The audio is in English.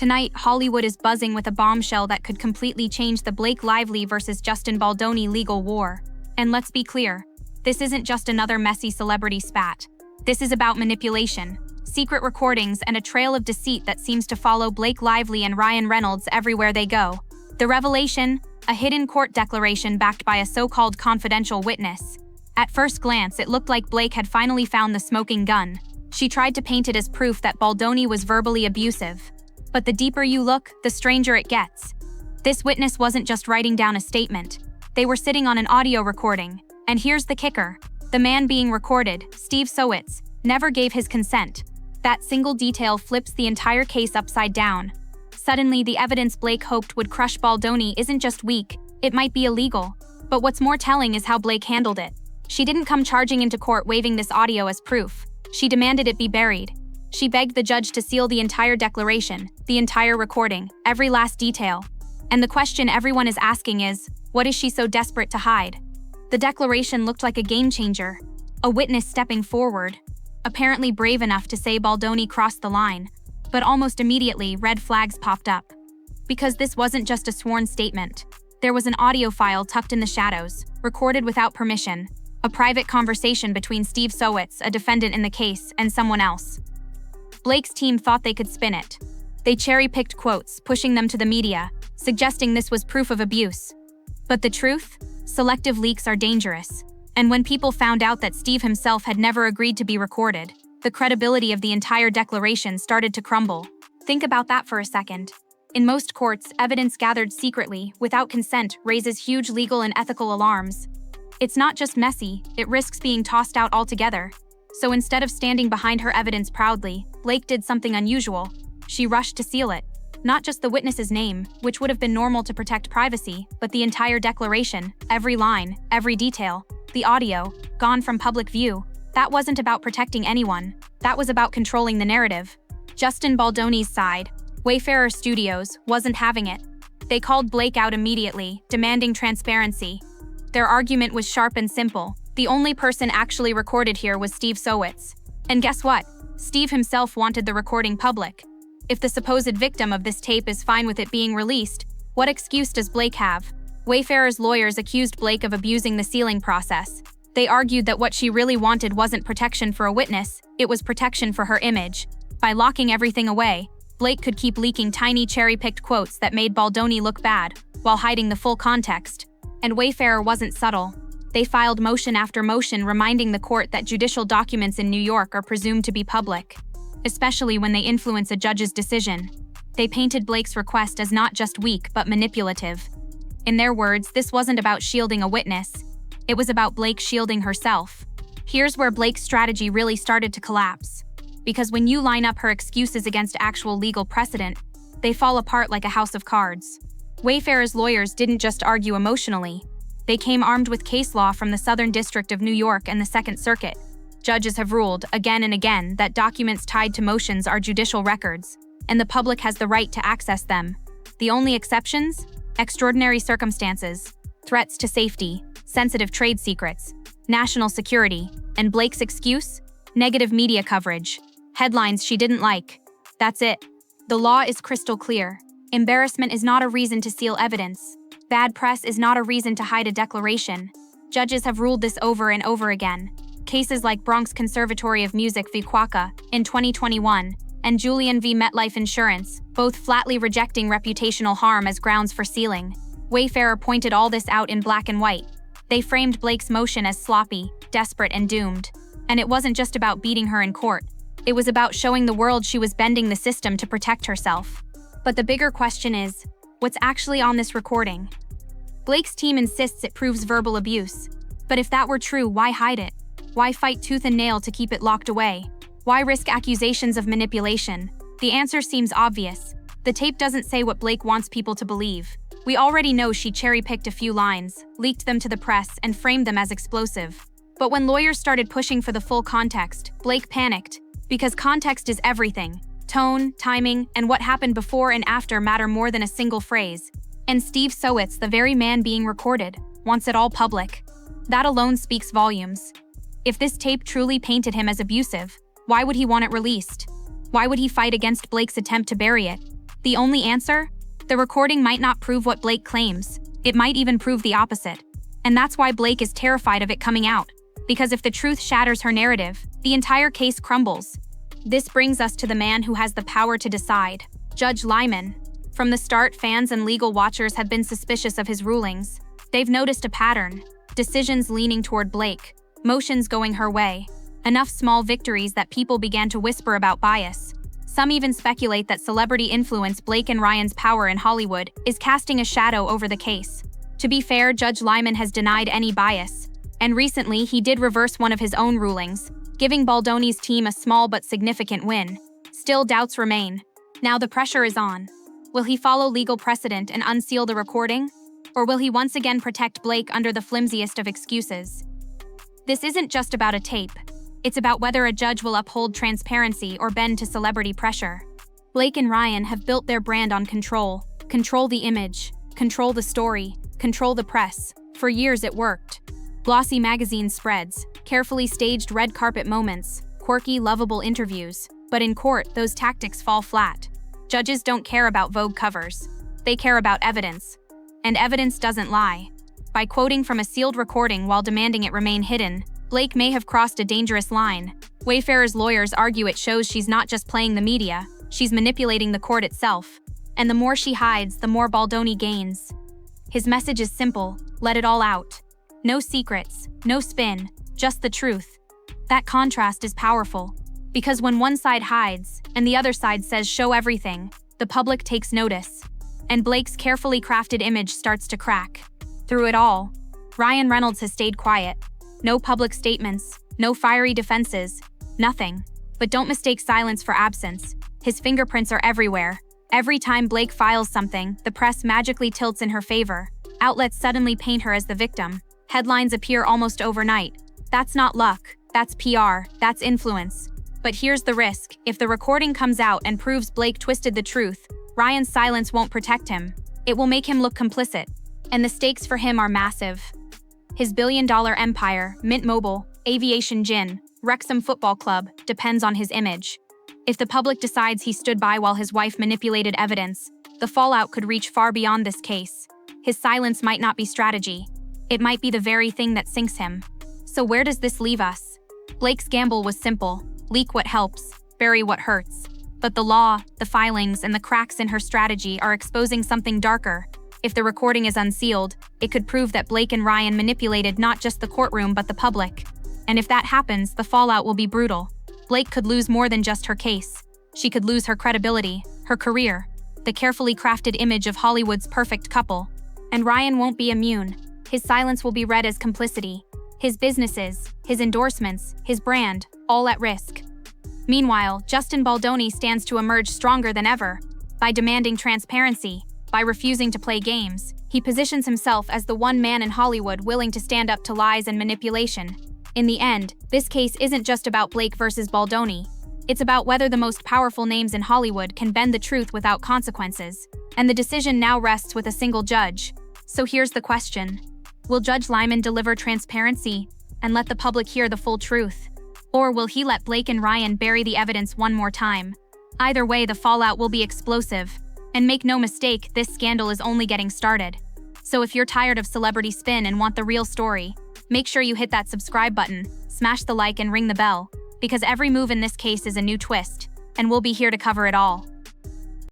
Tonight, Hollywood is buzzing with a bombshell that could completely change the Blake Lively versus Justin Baldoni legal war. And let's be clear, this isn't just another messy celebrity spat. This is about manipulation, secret recordings, and a trail of deceit that seems to follow Blake Lively and Ryan Reynolds everywhere they go. The revelation? A hidden court declaration backed by a so-called confidential witness. At first glance, it looked like Blake had finally found the smoking gun. She tried to paint it as proof that Baldoni was verbally abusive. But the deeper you look, the stranger it gets. This witness wasn't just writing down a statement. They were sitting on an audio recording. And here's the kicker. The man being recorded, Steve Sowitz, never gave his consent. That single detail flips the entire case upside down. Suddenly, the evidence Blake hoped would crush Baldoni isn't just weak, it might be illegal. But what's more telling is how Blake handled it. She didn't come charging into court waving this audio as proof. She demanded it be buried. She begged the judge to seal the entire declaration, the entire recording, every last detail. And the question everyone is asking is, what is she so desperate to hide? The declaration looked like a game changer. A witness stepping forward, apparently brave enough to say Baldoni crossed the line. But almost immediately, red flags popped up. Because this wasn't just a sworn statement. There was an audio file tucked in the shadows, recorded without permission. A private conversation between Steve Sowitz, a defendant in the case, and someone else. Blake's team thought they could spin it. They cherry-picked quotes, pushing them to the media, suggesting this was proof of abuse. But the truth? Selective leaks are dangerous. And when people found out that Steve himself had never agreed to be recorded, the credibility of the entire declaration started to crumble. Think about that for a second. In most courts, evidence gathered secretly, without consent, raises huge legal and ethical alarms. It's not just messy, it risks being tossed out altogether. So instead of standing behind her evidence proudly, Blake did something unusual. She rushed to seal it. Not just the witness's name, which would have been normal to protect privacy, but the entire declaration, every line, every detail. The audio, gone from public view. That wasn't about protecting anyone. That was about controlling the narrative. Justin Baldoni's side, Wayfarer Studios, wasn't having it. They called Blake out immediately, demanding transparency. Their argument was sharp and simple. The only person actually recorded here was Steve Sowitz. And guess what? Steve himself wanted the recording public. If the supposed victim of this tape is fine with it being released, what excuse does Blake have? Wayfarer's lawyers accused Blake of abusing the sealing process. They argued that what she really wanted wasn't protection for a witness, it was protection for her image. By locking everything away, Blake could keep leaking tiny cherry-picked quotes that made Baldoni look bad, while hiding the full context. And Wayfarer wasn't subtle. They filed motion after motion reminding the court that judicial documents in New York are presumed to be public, especially when they influence a judge's decision. They painted Blake's request as not just weak but manipulative. In their words, this wasn't about shielding a witness. It was about Blake shielding herself. Here's where Blake's strategy really started to collapse. Because when you line up her excuses against actual legal precedent, they fall apart like a house of cards. Wayfarer's lawyers didn't just argue emotionally. They came armed with case law from the Southern District of New York and the Second Circuit. Judges have ruled, again and again, that documents tied to motions are judicial records, and the public has the right to access them. The only exceptions? Extraordinary circumstances, threats to safety, sensitive trade secrets, national security, and Blake's excuse? Negative media coverage. Headlines she didn't like. That's it. The law is crystal clear. Embarrassment is not a reason to seal evidence. Bad press is not a reason to hide a declaration. Judges have ruled this over and over again. Cases like Bronx Conservatory of Music v. Quokka in 2021 and Julian v. MetLife Insurance, both flatly rejecting reputational harm as grounds for sealing. Wayfarer pointed all this out in black and white. They framed Blake's motion as sloppy, desperate, and doomed. And it wasn't just about beating her in court. It was about showing the world she was bending the system to protect herself. But the bigger question is, what's actually on this recording? Blake's team insists it proves verbal abuse. But if that were true, why hide it? Why fight tooth and nail to keep it locked away? Why risk accusations of manipulation? The answer seems obvious. The tape doesn't say what Blake wants people to believe. We already know she cherry-picked a few lines, leaked them to the press, and framed them as explosive. But when lawyers started pushing for the full context, Blake panicked. Because context is everything. Tone, timing, and what happened before and after matter more than a single phrase. And Steve Sowitz, the very man being recorded, wants it all public. That alone speaks volumes. If this tape truly painted him as abusive, why would he want it released? Why would he fight against Blake's attempt to bury it? The only answer? The recording might not prove what Blake claims. It might even prove the opposite. And that's why Blake is terrified of it coming out. Because if the truth shatters her narrative, the entire case crumbles. This brings us to the man who has the power to decide, Judge Lyman. From the start, fans and legal watchers have been suspicious of his rulings. They've noticed a pattern: decisions leaning toward Blake, motions going her way, enough small victories that people began to whisper about bias. Some even speculate that celebrity influence, Blake and Ryan's power in Hollywood, is casting a shadow over the case. To be fair, Judge Lyman has denied any bias. And recently, he did reverse one of his own rulings, giving Baldoni's team a small but significant win. Still, doubts remain. Now the pressure is on. Will he follow legal precedent and unseal the recording? Or will he once again protect Blake under the flimsiest of excuses? This isn't just about a tape. It's about whether a judge will uphold transparency or bend to celebrity pressure. Blake and Ryan have built their brand on control. Control the image, control the story, control the press. For years it worked. Glossy magazine spreads, carefully staged red carpet moments, quirky, lovable interviews. But in court, those tactics fall flat. Judges don't care about Vogue covers. They care about evidence. And evidence doesn't lie. By quoting from a sealed recording while demanding it remain hidden, Blake may have crossed a dangerous line. Wayfarer's lawyers argue it shows she's not just playing the media, she's manipulating the court itself. And the more she hides, the more Baldoni gains. His message is simple: let it all out. No secrets, no spin, just the truth. That contrast is powerful. Because when one side hides, and the other side says show everything, the public takes notice. And Blake's carefully crafted image starts to crack. Through it all, Ryan Reynolds has stayed quiet. No public statements, no fiery defenses, nothing. But don't mistake silence for absence. His fingerprints are everywhere. Every time Blake files something, the press magically tilts in her favor. Outlets suddenly paint her as the victim. Headlines appear almost overnight. That's not luck, that's PR, that's influence. But here's the risk: if the recording comes out and proves Blake twisted the truth, Ryan's silence won't protect him. It will make him look complicit. And the stakes for him are massive. His billion-dollar empire, Mint Mobile, Aviation Gin, Wrexham Football Club, depends on his image. If the public decides he stood by while his wife manipulated evidence, the fallout could reach far beyond this case. His silence might not be strategy. It might be the very thing that sinks him. So where does this leave us? Blake's gamble was simple: leak what helps, bury what hurts. But the law, the filings, and the cracks in her strategy are exposing something darker. If the recording is unsealed, it could prove that Blake and Ryan manipulated not just the courtroom but the public. And if that happens, the fallout will be brutal. Blake could lose more than just her case. She could lose her credibility, her career, the carefully crafted image of Hollywood's perfect couple. And Ryan won't be immune. His silence will be read as complicity. His businesses, his endorsements, his brand, all at risk. Meanwhile, Justin Baldoni stands to emerge stronger than ever. By demanding transparency, by refusing to play games, he positions himself as the one man in Hollywood willing to stand up to lies and manipulation. In the end, this case isn't just about Blake versus Baldoni. It's about whether the most powerful names in Hollywood can bend the truth without consequences. And the decision now rests with a single judge. So here's the question: will Judge Lyman deliver transparency and let the public hear the full truth? Or will he let Blake and Ryan bury the evidence one more time? Either way, the fallout will be explosive. And make no mistake, this scandal is only getting started. So if you're tired of celebrity spin and want the real story, make sure you hit that subscribe button, smash the like and ring the bell, because every move in this case is a new twist, and we'll be here to cover it all.